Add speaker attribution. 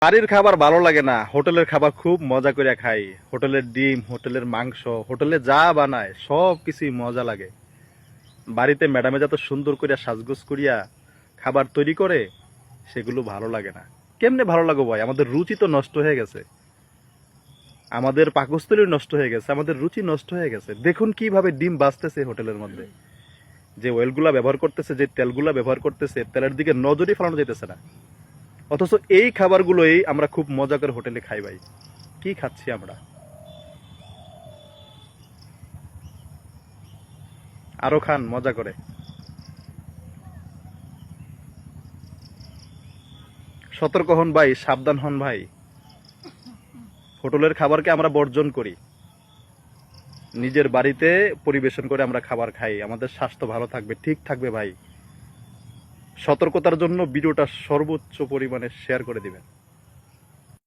Speaker 1: বাড়ির খাবার ভালো লাগে না, হোটেলের খাবার খুব মজা করে খাই। হোটেলের ডিম, হোটেলের মাংস, হোটেলে যা বানায় সব কিছুই মজা লাগে। বাড়িতে ম্যাডামে যত সুন্দর করিয়া সাজগোজ করিয়া খাবার তৈরি করে সেগুলো ভালো লাগে না। কেমনে ভালো লাগো ভাই? আমাদের রুচি তো নষ্ট হয়ে গেছে, আমাদের পাকস্থলী নষ্ট হয়ে গেছে, আমাদের রুচি নষ্ট হয়ে গেছে। দেখুন কিভাবে ডিম বাজতেছে হোটেলের মধ্যে, যে অয়েলগুলা ব্যবহার করতেছে, যে তেলগুলা ব্যবহার করতেছে, তেলের দিকে নজরই ফেলানো যেতেছে না। অথচ এই খাবারগুলোই আমরা খুব মজা করে হোটেলে খাই ভাই। কি খাচ্ছি আমরা? আরো খান মজা করে। সতর্ক হন ভাই, সাবধান হন ভাই। হোটেলের খাবারকে আমরা বর্জন করি, নিজের বাড়িতে পরিবেশন করে আমরা খাবার খাই, আমাদের স্বাস্থ্য ভালো থাকবে, ঠিক থাকবে ভাই। সতর্কতার জন্য ভিডিওটা সর্বোচ্চ পরিমাণে শেয়ার করে দিবেন।